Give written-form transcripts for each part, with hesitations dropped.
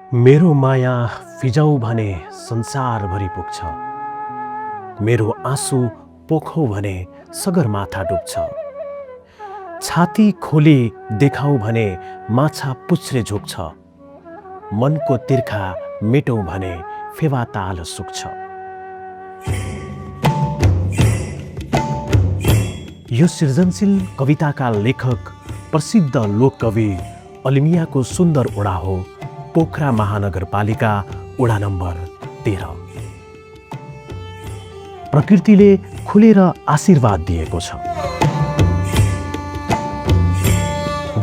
मेरो माया फिजाउ भने संसारभरि पुग्छ। मेरो आँसु पोखौ भने सगरमाथा डुब्छ। छाती खोली देखाऊ भने माछा पुच्छ्रे झुक्छ। मनको तिर्खा मेटौँ भने फेवाताल सुक्छ। यो सृजनशील कविताका लेखक प्रसिद्ध लोककवि अलिमियाको सुन्दर ओडा हो पोखरा महानगरपालिका ओडा नम्बर 13। प्रकृतिले खुलेर आशीर्वाद दिएको छ,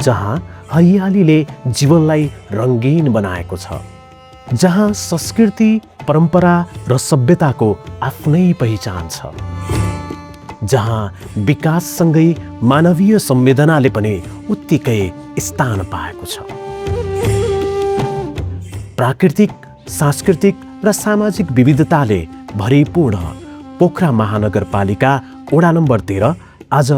जहाँ हरियालीले जीवनलाई रंगीन बनाएको छ, जहाँ संस्कृति, परम्परा र सभ्यताको आफ्नै पहिचान छ, जहाँ विकाससँगै मानवीय संवेदनाले पनि उत्तिकै स्थान पाएको छ। प्राकृतिक, सांस्कृतिक र सामाजिक विविधताले भरिपूर्ण पोखरा महानगरपालिका ओडा नम्बर 13 आज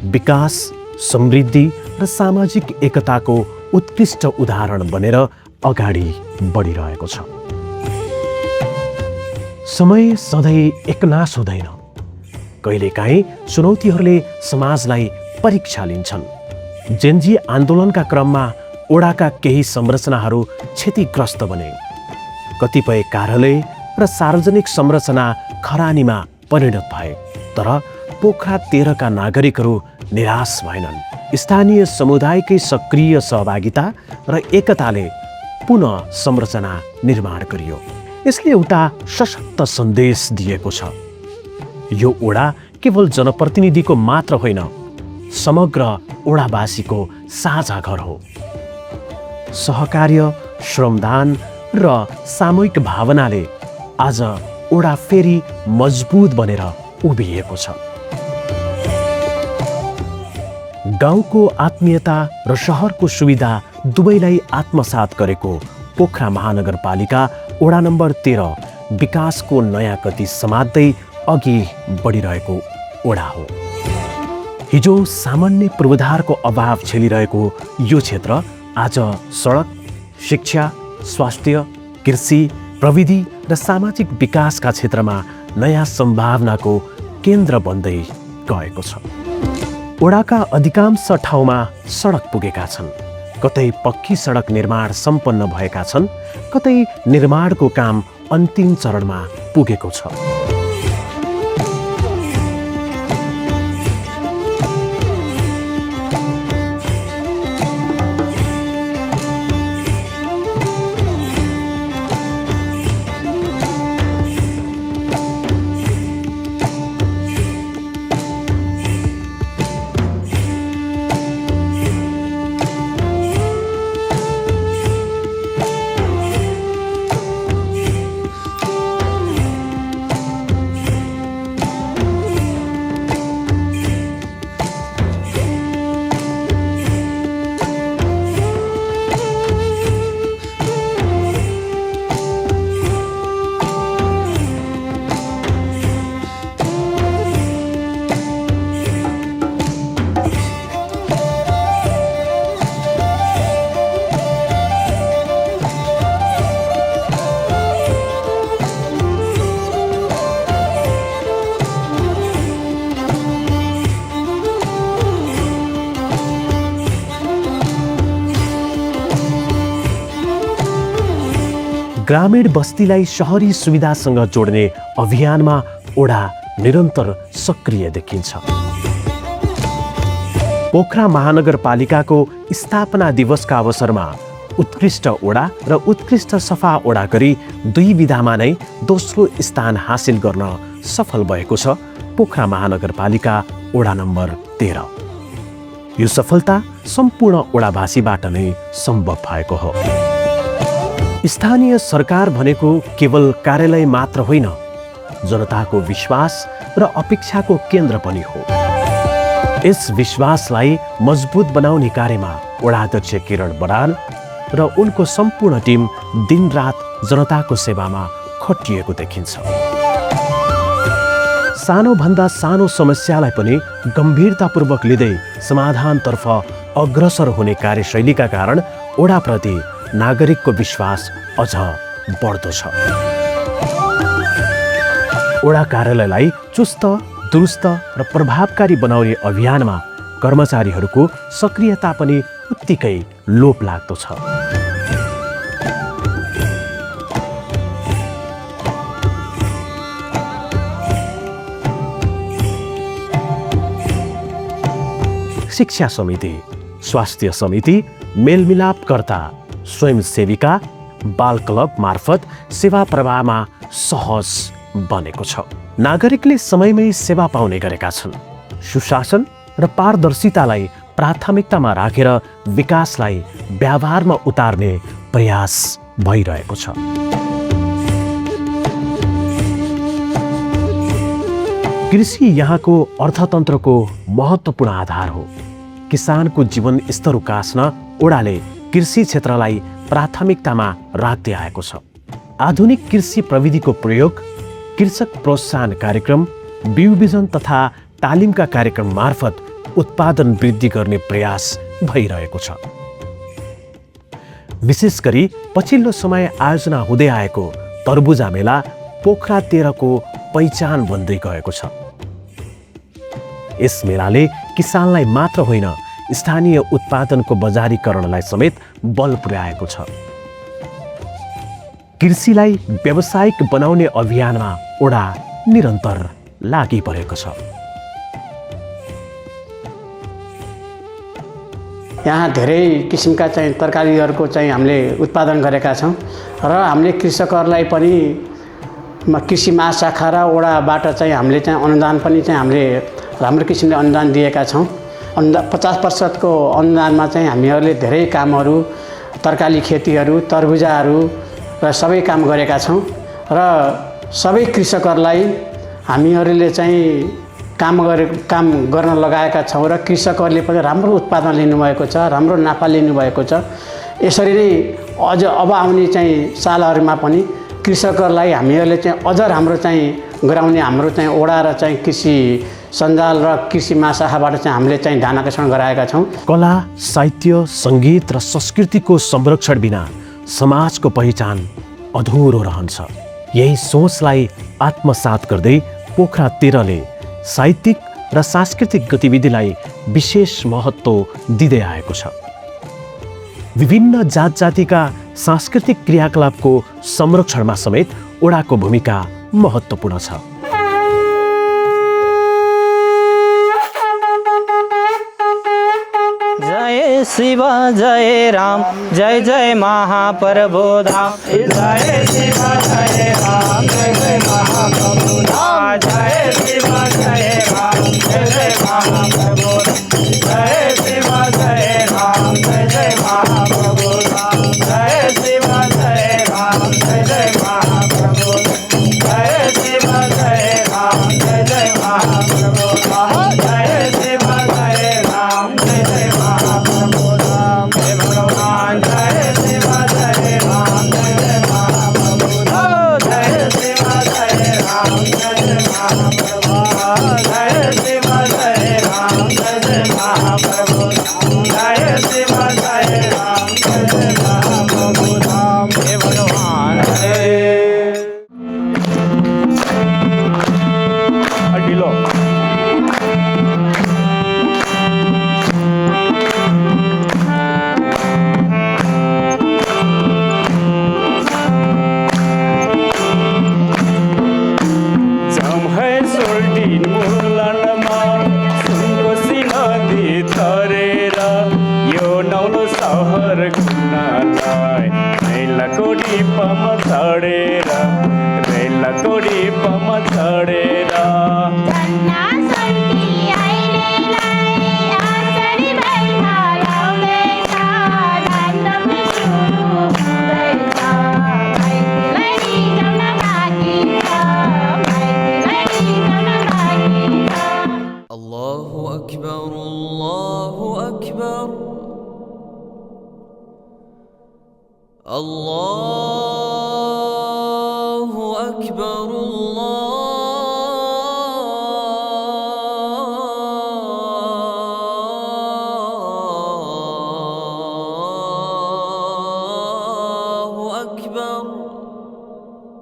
विकास, समृद्धि र सामाजिक एकताको उत्कृष्ट उदाहरण बनेर अगाडि बढिरहेको छ। समय सधैँ एकनास हुँदैन। कहिलेकाहीँ चुनौतीहरूले समाजलाई परीक्षा लिन्छन्। जेनजी आन्दोलनका क्रममा ओडाका केही संरचनाहरू क्षतिग्रस्त बने। कतिपय कार्यालय र सार्वजनिक संरचना खरानीमा परिणत भए, तर पोखरा 13 का नागरिकहरू निराश भएनन्। स्थानीय समुदायकै सक्रिय सहभागिता र एकताले पुनः संरचना निर्माण गरियो। यसले एउटा सशक्त सन्देश दिएको छ। यो ओडा केवल जनप्रतिनिधिको मात्र होइन, समग्र ओडावासीको साझा घर हो। सहकार्य, श्रमदान र सामूहिक भावनाले आज ओडा फेरि मजबुत बनेर उभिएको छ। गाउँको आत्मीयता र शहरको सुविधा दुवैलाई आत्मसात गरेको पोखरा महानगरपालिका ओडा नम्बर 13 विकासको नयाँ गति समात्दै अघि बढिरहेको ओडा हो। हिजो सामान्य पूर्वाधारको अभाव झेलिरहेको यो क्षेत्र आज सडक, शिक्षा, स्वास्थ्य, कृषि, प्रविधि र सामाजिक विकासका क्षेत्रमा नयाँ सम्भावनाको केन्द्र बन्दै गएको छ। ओडाका अधिकांश ठाउँमा सडक पुगेका छन्। कतै पक्की सडक निर्माण सम्पन्न भएका छन्, कतै निर्माणको काम अन्तिम चरणमा पुगेको छ। ग्रामीण बस्तीलाई शहरी सुविधासँग जोड्ने अभियानमा ओडा निरन्तर सक्रिय देखिन्छ। पोखरा महानगरपालिकाको स्थापना दिवसका अवसरमा उत्कृष्ट ओडा र उत्कृष्ट सफा ओडा गरी 2 विधामा नै दोस्रो स्थान हासिल गर्न सफल भएको छ पोखरा महानगरपालिका ओडा नम्बर 13। यो सफलता सम्पूर्ण ओडावासीबाट नै सम्भव भएको हो। स्थानीय सरकार भनेको केवल कार्यालय मात्र होइन, जनताको विश्वास र अपेक्षाको केन्द्र पनि हो। यस विश्वासलाई मजबुत बनाउने कार्यमा ओडाध्यक्ष किरण बराल र उनको सम्पूर्ण टिम दिनरात जनताको सेवामा खटिएको देखिन्छ। सानोभन्दा सानो समस्यालाई पनि गम्भीरतापूर्वक लिँदै समाधानतर्फ अग्रसर हुने कार्यशैलीका कारण ओडाप्रति नागरिकको विश्वास अझ बढ्दो छ। ओडा कार्यालयलाई चुस्त, दुरुस्त र प्रभावकारी बनाउने अभियानमा कर्मचारीहरूको सक्रियता पनि उत्तिकै लोप लाग्दो छ। शिक्षा समिति, स्वास्थ्य समिति, मेलमिलापकर्ता, स्वयंसेविका, बाल क्लब मार्फत सेवा प्रवाहमा सहज बनेको छ। नागरिकले समयमै सेवा पाउने गरेका छन्। सुशासन र पारदर्शितालाई प्राथमिकतामा राखेर विकासलाई व्यवहारमा उतार्ने प्रयास भइरहेको छ। कृषि यहाँको अर्थतन्त्रको महत्त्वपूर्ण आधार हो। किसानको जीवन स्तर उकास्न ओडाले कृषि क्षेत्रलाई प्राथमिकतामा राख्दै आएको छ। आधुनिक कृषि प्रविधिको प्रयोग, कृषक प्रोत्साहन कार्यक्रम, बिउ बिजन तथा तालिमका कार्यक्रम मार्फत उत्पादन वृद्धि गर्ने प्रयास भइरहेको छ। विशेष गरी पछिल्लो समय आयोजना हुँदै आएको तरबुजा मेला पोखरा 13 को पहिचान बन्दै गएको छ। यस मेलाले किसानलाई मात्र होइन, स्थानीय उत्पादनको बजारीकरणलाई समेत बल पुर्याएको छ। कृषिलाई व्यावसायिक बनाउने अभियानमा ओडा निरन्तर लागिपरेको छ। यहाँ धेरै किसिमका चाहिँ तरकारीहरूको चाहिँ हामीले उत्पादन गरेका छौँ र हामीले कृषकहरूलाई पनि कृषि महाशाखा र ओडाबाट चाहिँ हामीले चाहिँ अनुदान पनि चाहिँ हामीले राम्रो किसिमले अनुदान दिएका छौँ। 50% को अनुदानमा चाहिँ हामीहरूले धेरै कामहरू, तरकारी खेतीहरू, तरबुजाहरू र सबै काम गरेका छौँ र सबै कृषकहरूलाई हामीहरूले चाहिँ काम गर्न लगाएका छौँ र कृषकहरूले पनि राम्रो उत्पादन लिनुभएको छ, राम्रो नाफा लिनुभएको छ। यसरी नै अझ अब आउने चाहिँ सालहरूमा पनि कृषकहरूलाई हामीहरूले चाहिँ अझ राम्रो चाहिँ गराउने हाम्रो चाहिँ ओडा र चाहिँ कृषि सञ्जाल र कृषि महाशाखाबाट चाहिँ हामीले चाहिँ ध्यानाकर्षण गराएका छौँ। कला, साहित्य, सङ्गीत र संस्कृतिको संरक्षण बिना समाजको पहिचान अधुरो रहन्छ। यही सोचलाई आत्मसात गर्दै पोखरा 13 ले साहित्यिक र सांस्कृतिक गतिविधिलाई विशेष महत्त्व दिँदै आएको छ। विभिन्न जात जातिका सांस्कृतिक क्रियाकलापको संरक्षणमा समेत ओडाको भूमिका महत्त्वपूर्ण छ। जय शिव जय राम, जय जय महाप्रभु धाम। जय शिव जय राम, जय जय महाप्रभु धाम। जय शिव जय राम, जय जय महाप्रभु धाम। जय शिव जय राम, जय जय महाप्रभु धाम। जय शिव जय राम, जय जय महाप्रभु धाम। जय शिव जय राम, जय जय महाप्रभु धाम। जय शिव जय राम, जय जय महाप्रभु धाम। हे भगवान जय शिव जय राम, जय जय महाप्रभु धाम। जय शिव जय राम, जय जय महाप्रभु धाम। जय शिव जय राम, जय जय महाप्रभु धाम। जय शिव जय राम, जय जय महाप्रभु धाम। हे भगवान अडिलो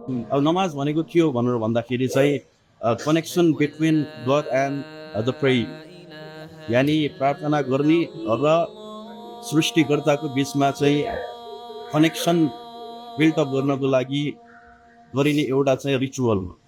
अब नमाज भनेको के हो भनेर भन्दाखेरि चाहिँ connection between god and the pray, यानि प्रार्थना गर्ने र सृष्टिकर्ताको बिचमा चाहिँ कनेक्सन बिल्डअप गर्नको लागि गरिने एउटा चाहिँ रिचुअल हो।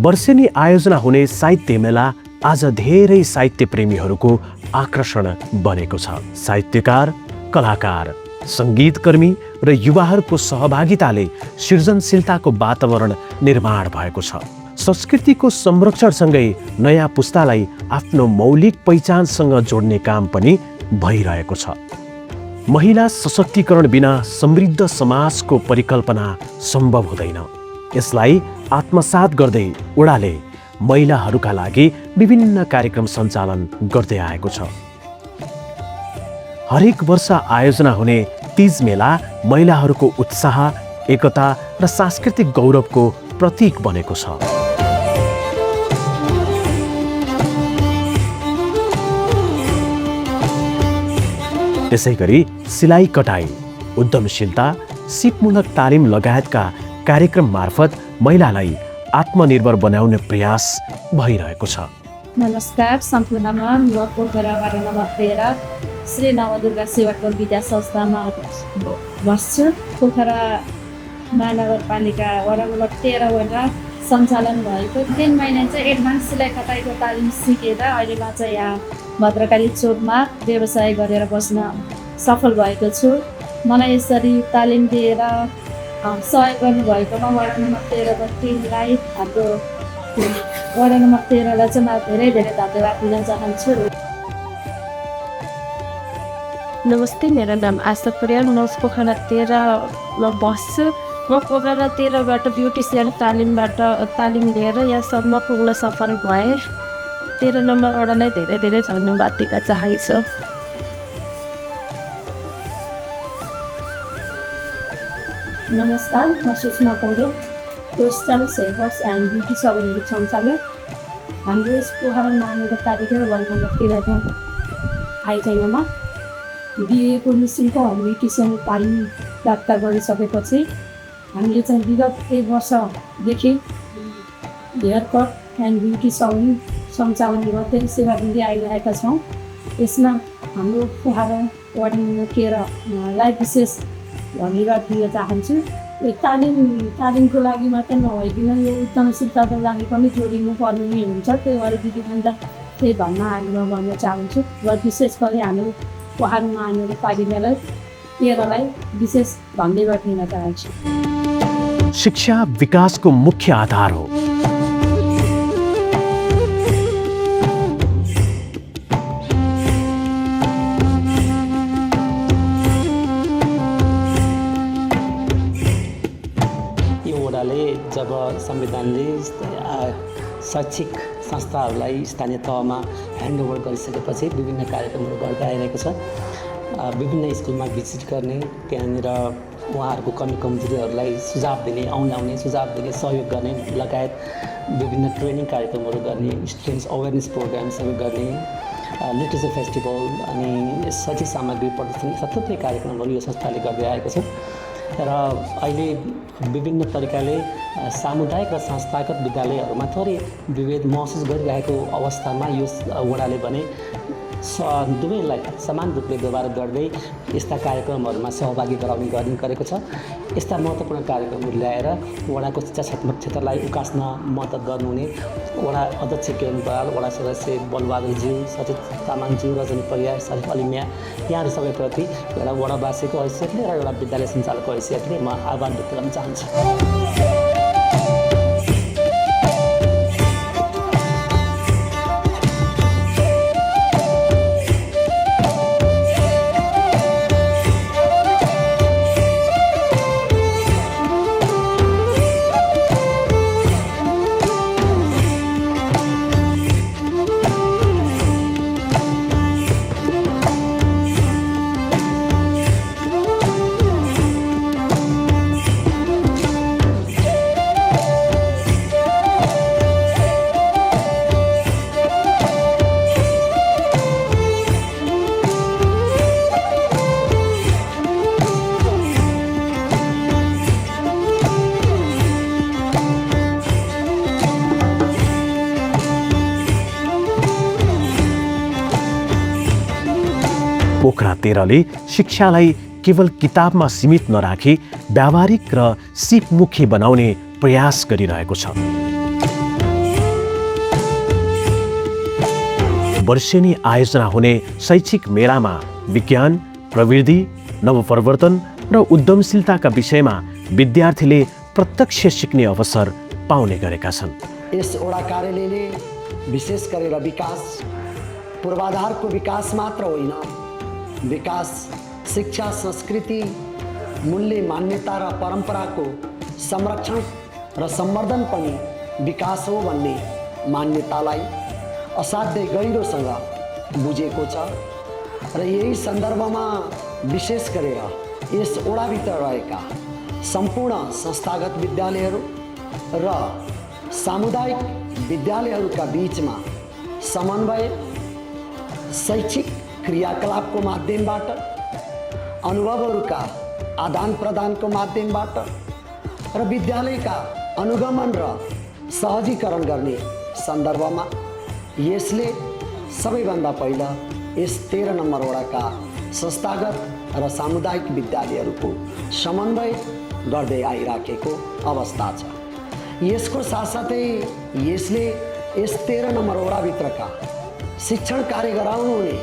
वर्षेनी आयोजना हुने साहित्य मेला आज धेरै साहित्य प्रेमीहरूको आकर्षण बनेको छ। साहित्यकार, कलाकार, सङ्गीतकर्मी र युवाहरूको सहभागिताले सृजनशीलताको वातावरण निर्माण भएको छ। संस्कृतिको संरक्षणसँगै नयाँ पुस्तालाई आफ्नो मौलिक पहिचानसँग जोड्ने काम पनि भइरहेको छ। महिला सशक्तिकरण बिना समृद्ध समाजको परिकल्पना सम्भव हुँदैन। यसलाई आत्मसात गर्दै ओडाले महिलाहरूका लागि विभिन्न कार्यक्रम सञ्चालन गर्दै आएको छ। हरेक वर्ष आयोजना हुने तीज मेला महिलाहरूको उत्साह, एकता र सांस्कृतिक गौरवको प्रतीक बनेको छ। त्यसैगरी सिलाइ कटाई, उद्यमशीलता, सिपमूलक तालिम लगायतका कार्यक्रम मार्फत महिलालाई आत्मनिर्भर बनाउने प्रयास भइरहेको छ। नमस्कार, सम्पूर्णमा म पोखरा वार्ड नम्बर 13 श्री नवदुर्गा सेवाको विद्या संस्थामा बस्छु। पोखरा महानगरपालिका वडा नम्बर 13बाट सञ्चालन भएको 3 महिना चाहिँ एडभान्स सिलाइ कटाइको तालिम सिकेर अहिलेमा चाहिँ यहाँ भद्रकाली चोकमा व्यवसाय गरेर बस्न सफल भएको छु। मलाई यसरी तालिम दिएर सहयोग गर्नुभएकोमा वडा नम्बर 13 टिमलाई, हाम्रो वडा नम्बर 13लाई चाहिँ म धेरै धेरै धन्यवाद दिन चाहन्छु। नमस्ते, मेरो नाम आशा परियार, म पोखरा 13मा बस्छु। म पोखरा 13बाट ब्युटिसियन तालिम लिएर यहाँसम्म पुग्न सफल भएँ। 13 नम्बर वडालाई धेरै धेरै धन्यवाद दिन चाहन्छु। नमस्कार, म Sushma Paudel, western savers and beauty सलुनको सञ्चालक। हाम्रो यस पोखरा महानगरपालिका वार्ड नम्बर 13 आयोजनामा दिएको निःशुल्क ब्युटिसियन तालिम प्राप्त गरिसकेपछि हामीले चाहिँ विगत 1 वर्षदेखि hair cut and beauty salon सञ्चालन गर्दै सेवा दिँदै आइरहेका छौँ। यसमा हाम्रो पोखरा वार्ड नम्बर 13लाई विशेष धन्यवाद दिन चाहन्छु। यो तालिमको लागि मात्र नभइकन यो उद्यमशीलताको लागि पनि जोडिनु पर्ने हुन्छ। त्यही भएर दिदीभन्दा त्यही भन्न आग्रह गर्न चाहन्छु र विशेष गरी हाम्रो पोखरा महानगरपालिकालाई 13लाई विशेष धन्यवाद दिन चाहन्छु। शिक्षा विकासको मुख्य आधार हो। जब संविधानले शैक्षिक संस्थाहरूलाई स्थानीय तहमा ह्यान्डओभर गरिसकेपछि विभिन्न कार्यक्रमहरू गर्दै आइरहेको छ। विभिन्न स्कुलमा भिजिट गर्ने, त्यहाँनिर उहाँहरूको कमी कमजोरीहरूलाई सुझाव दिने, आउने सुझाव दिने, सहयोग गर्ने लगायत विभिन्न ट्रेनिङ कार्यक्रमहरू गर्ने, स्टुडेन्ट्स अवेरनेस प्रोग्राम्सहरू गर्ने, लिटरेचर फेस्टिभल अनि शैक्षिक सामग्री प्रदर्शन यस्ता थुप्रै कार्यक्रमहरू यो संस्थाले गर्दै आएको छ। र अहिले विभिन्न तरिकाले सामुदायिक र संस्थागत विद्यालयहरूमा थोरै विभेद महसुस गरिरहेको अवस्थामा यो वडाले भने दुवैलाई समान रूपले व्यवहार गर्दै यस्ता कार्यक्रमहरूमा सहभागी गराउने गरेको छ। यस्ता महत्त्वपूर्ण कार्यक्रमहरू ल्याएर वडाको शिक्षात्मक क्षेत्रलाई उकास्न मद्दत गर्नुहुने वडा अध्यक्ष किरण बराल, वडा सदस्य बलबहादुरज्यू, सचिव तामाङज्यू, रजनी परियार, सचिव अलिमिया, यहाँहरू सबैप्रति एउटा वडावासीको हैसियतले र एउटा विद्यालय सञ्चालकको हैसियतले म आभार व्यक्त गर्न चाहन्छु। पोखरा 13ले शिक्षालाई केवल किताबमा सीमित नराखी व्यावहारिक र सिपमुखी बनाउने प्रयास गरिरहेको छ। वर्षेनी आयोजना हुने शैक्षिक मेलामा विज्ञान, प्रविधि, नवप्रवर्तन र उद्यमशीलताका विषयमा विद्यार्थीले प्रत्यक्ष सिक्ने अवसर पाउने गरेका छन्। यस वडा कार्यालयले विशेष गरेर विकास पूर्वाधारको विकास मात्र होइन, विकास शिक्षा, संस्कृति, मूल्य, मान्यता र परम्पराको संरक्षण र सम्वर्धन पनि विकास हो भन्ने मान्यतालाई असाध्यै गहिरोसँग बुझेको छ। र यही सन्दर्भमा विशेष गरेर यस वडाभित्र रहेका सम्पूर्ण संस्थागत विद्यालयहरू र सामुदायिक विद्यालयहरूका बीचमा समन्वय, शैक्षिक क्रियाकलापको माध्यमबाट, अनुभवहरूका आदान प्रदानको माध्यमबाट र विद्यालयका अनुगमन र सहजीकरण गर्ने सन्दर्भमा यसले सबैभन्दा पहिला यस 13 नम्बर वडाका संस्थागत र सामुदायिक विद्यालयहरूको समन्वय गर्दै आइराखेको अवस्था छ। यसको साथसाथै यसले यस 13 नम्बर वडाभित्रका शिक्षण कार्य गराउनु हुने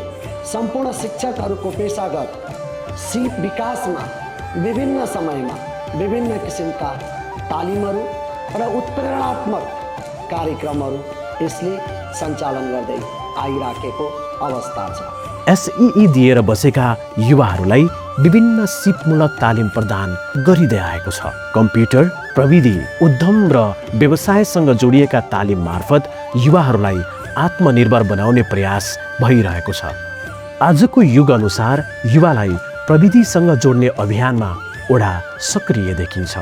सम्पूर्ण शिक्षकहरूको पेशागत सिप विकासमा विभिन्न समयमा विभिन्न किसिमका तालिमहरू र उत्प्रेरणात्मक कार्यक्रमहरू यसले सञ्चालन गर्दै आइराखेको अवस्था छ। एसईई दिएर बसेका युवाहरूलाई विभिन्न सिपमूलक तालिम प्रदान गरिँदै आएको छ। कम्प्युटर, प्रविधि, उद्यम र व्यवसायसँग जोडिएका तालिम मार्फत युवाहरूलाई आत्मनिर्भर बनाउने प्रयास भइरहेको छ। आजको युग अनुसार युवालाई प्रविधिसँग जोड्ने अभियानमा वडा सक्रिय देखिन्छ।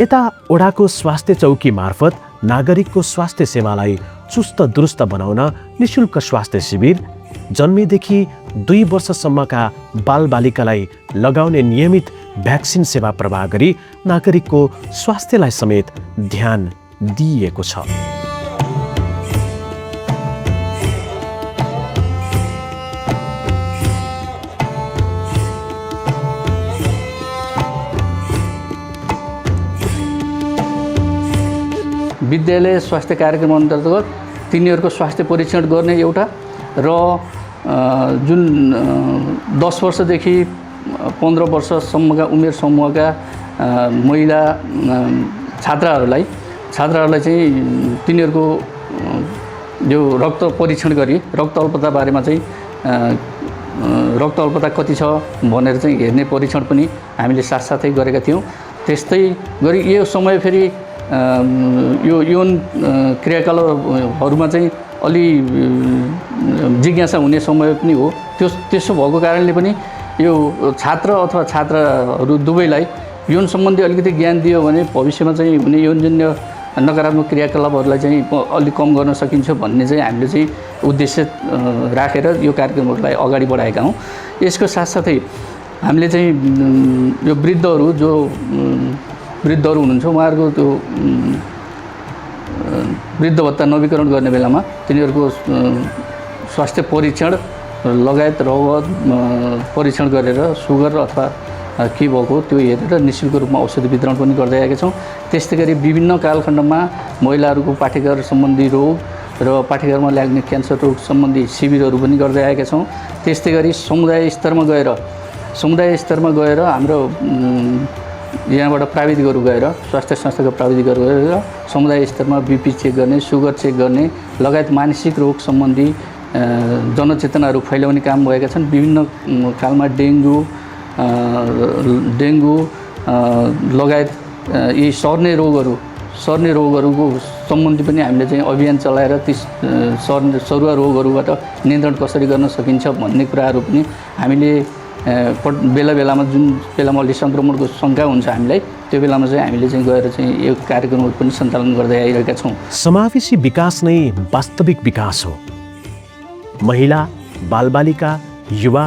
यता वडाको स्वास्थ्य चौकी मार्फत नागरिकको स्वास्थ्य सेवालाई चुस्त दुरुस्त बनाउन निशुल्क स्वास्थ्य शिविर, जन्मेदेखि 2 वर्षसम्मका बालबालिकालाई लगाउने नियमित भ्याक्सिन सेवा प्रवाह गरी नागरिकको स्वास्थ्यलाई समेत ध्यान दिइएको छ। विद्यालय स्वास्थ्य कार्यक्रम अन्तर्गत तिनीहरूको स्वास्थ्य परीक्षण गर्ने एउटा र जुन 10 वर्षदेखि 15 वर्षसम्मका उमेर समूहका महिला छात्राहरूलाई चाहिँ तिनीहरूको जो रक्त परीक्षण गरी रक्त अल्पता बारेमा चाहिँ रक्त अल्पता कति छ भनेर चाहिँ हेर्ने परीक्षण पनि हामीले साथसाथै गरेका थियौँ। त्यस्तै गरी यो समय फेरि यो यौन क्रियाकलापहरूमा चाहिँ अलि जिज्ञासा हुने समय पनि हो। त्यसो भएको कारणले पनि यो छात्र अथवा छात्राहरू दुवैलाई यौन सम्बन्धी अलिकति ज्ञान दियो भने भविष्यमा चाहिँ हुने यौनजन्य नकारात्मक क्रियाकलापहरूलाई चाहिँ अलिक कम गर्न सकिन्छ भन्ने चाहिँ हामीले चाहिँ उद्देश्य राखेर यो कार्यक्रमहरूलाई अगाडि बढाएका हौँ। यसको साथसाथै हामीले चाहिँ यो वृद्धहरू हुनुहुन्छ उहाँहरूको त्यो वृद्ध भत्ता नवीकरण गर्ने बेलामा तिनीहरूको स्वास्थ्य परीक्षण लगायत रगत परीक्षण गरेर सुगर अथवा के भएको त्यो हेरेर निःशुल्क रूपमा औषधि वितरण पनि गर्दै आएका छौँ। त्यस्तै गरी विभिन्न कालखण्डमा महिलाहरूको पाठेघर सम्बन्धी रोग र पाठेघरमा लाग्ने क्यान्सर रोग सम्बन्धी शिविरहरू पनि गर्दै आएका छौँ। त्यस्तै गरी समुदाय स्तरमा गएर हाम्रो यहाँबाट प्राविधिकहरू गएर स्वास्थ्य संस्थाका प्राविधिकहरू गएर समुदाय स्तरमा बिपी चेक गर्ने, सुगर चेक गर्ने लगायत मानसिक रोग सम्बन्धी जनचेतनाहरू फैलाउने काम भएका छन्। विभिन्न कालमा डेङ्गु लगायत यी सर्ने रोगहरूको सम्बन्धी पनि हामीले चाहिँ अभियान चलाएर ती सरुवा रोगहरूबाट नियन्त्रण कसरी गर्न सकिन्छ भन्ने कुराहरू पनि हामीले बेला जुन बेलामा अलि सङ्क्रमणको शङ्का हुन्छ हामीलाई त्यो बेलामा चाहिँ हामीले चाहिँ गएर चाहिँ यो कार्यक्रमहरू पनि सञ्चालन गर्दै आइरहेका छौँ। समावेशी विकास नै वास्तविक विकास हो। महिला, बालबालिका, युवा,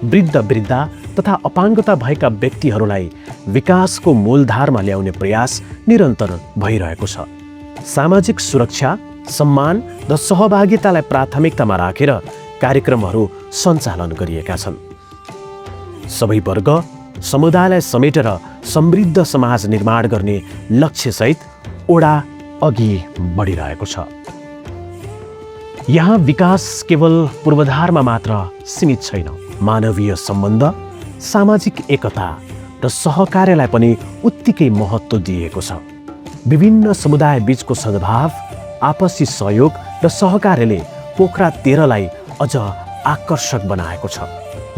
वृद्धा तथा अपाङ्गता भएका व्यक्तिहरूलाई विकासको मूलधारमा ल्याउने प्रयास निरन्तर भइरहेको छ। सामाजिक सुरक्षा, सम्मान र सहभागितालाई प्राथमिकतामा राखेर कार्यक्रमहरू सञ्चालन गरिएका छन्। सबै वर्ग समुदायलाई समेटेर समृद्ध समाज निर्माण गर्ने लक्ष्यसहित ओडा अघि बढिरहेको छ। यहाँ विकास केवल पूर्वाधारमा मात्र सीमित छैन। मानवीय सम्बन्ध, सामाजिक एकता र सहकार्यलाई पनि उत्तिकै महत्त्व दिएको छ। विभिन्न समुदाय बीचको सद्भाव, आपसी सहयोग र सहकार्यले पोखरा 13लाई अझ आकर्षक बनाएको छ।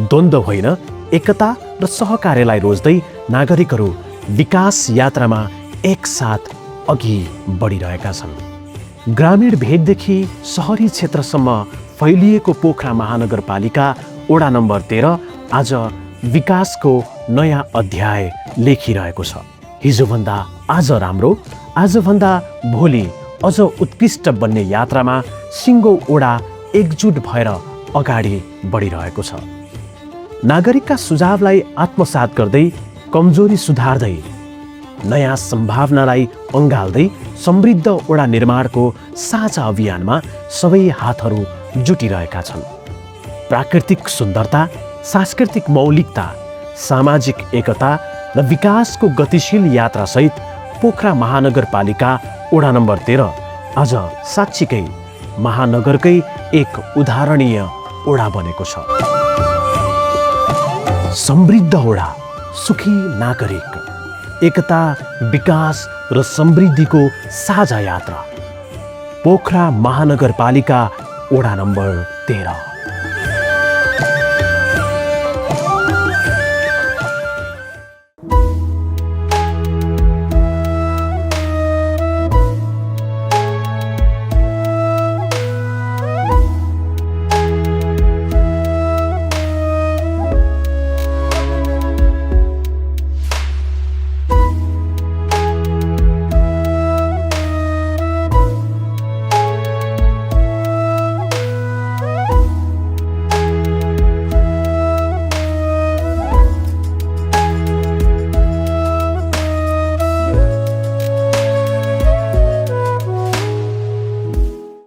द्वन्द्व होइन, एकता र सहकार्यलाई रोज्दै नागरिकहरू विकास यात्रामा एकसाथ अघि बढिरहेका छन्। ग्रामीण भेगदेखि सहरी क्षेत्रसम्म फैलिएको पोखरा महानगरपालिका वडा नम्बर 13 आज विकासको नयाँ अध्याय लेखिरहेको छ। हिजोभन्दा आज राम्रो, आजभन्दा भोलि अझ उत्कृष्ट बन्ने यात्रामा सिङ्गो वडा एकजुट भएर अगाडि बढिरहेको छ। नागरिकका सुझावलाई आत्मसात गर्दै, कमजोरी सुधार्दै, नयाँ सम्भावनालाई अँगाल्दै समृद्ध वडा निर्माणको साझा अभियानमा सबै हातहरू जुटिरहेका छन्। प्राकृतिक सुन्दरता, सांस्कृतिक मौलिकता, सामाजिक एकता र विकासको गतिशील यात्रासहित पोखरा महानगरपालिका वडा नम्बर 13 आज साँच्चीकै महानगरकै एक उदाहरणीय वडा बनेको छ। समृद्ध वडा, सुखी नागरिक, एकता, विकास र समृद्धिको साझा यात्रा। पोखरा महानगरपालिका वडा नम्बर 13।